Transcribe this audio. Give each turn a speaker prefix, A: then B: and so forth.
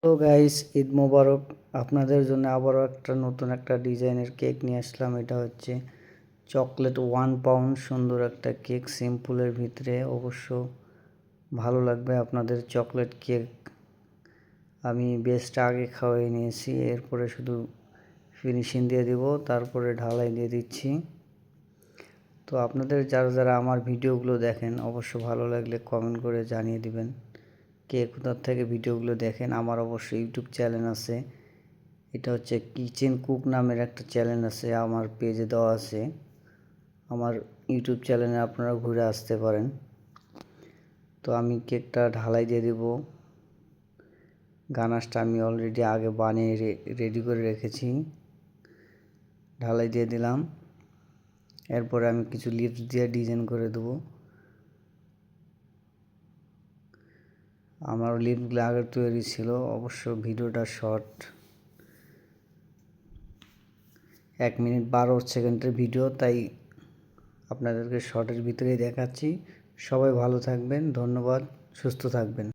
A: তো গাইস, ঈদ মোবারক। আপনাদের জন্য আবারও নতুন একটা ডিজাইনের কেক নিয়ে আসলাম। এটা হচ্ছে চকলেট 1 পাউন্ড সুন্দর একটা কেক, সিম্পলের ভিতরে। অবশ্য ভালো লাগবে আপনাদের চকলেট কেক। আমি বেস্ট আগে খাওয়াই নিয়েছি, এরপরে শুধু ফিনিশিং দিয়ে দিব, তারপরে ঢালাই দিয়ে দিচ্ছি। তো আপনাদের যারা আমার ভিডিওগুলো দেখেন, অবশ্য ভালো লাগলে কমেন্ট করে জানিয়ে দিবেন কে কোথার থেকে ভিডিওগুলো দেখেন। আমার অবশ্য ইউটিউব চ্যানেল আছে, এটা হচ্ছে কিচেন কুক নামের একটা চ্যানেল আছে, আমার পেজে দেওয়া আছে। আমার ইউটিউব চ্যানেলে আপনারা ঘুরে আসতে পারেন। তো আমি কেকটা ঢালাই দিয়ে দেব। গানাশটা আমি অলরেডি আগে বানিয়ে রেডি করে রেখেছি। ঢালাই দিয়ে দিলাম। এরপরে আমি কিছু লিপস দিয়ে ডিজাইন করে দেবো। আমার লিপসগুলো আগে তৈরি ছিল, অবশ্য ভিডিওটা শর্ট, 1 মিনিট 12 সেকেন্ডের ভিডিও, তাই আপনাদেরকে শর্টের ভিতরেই দেখাচ্ছি। সবাই ভালো থাকবেন, ধন্যবাদ, সুস্থ থাকবেন।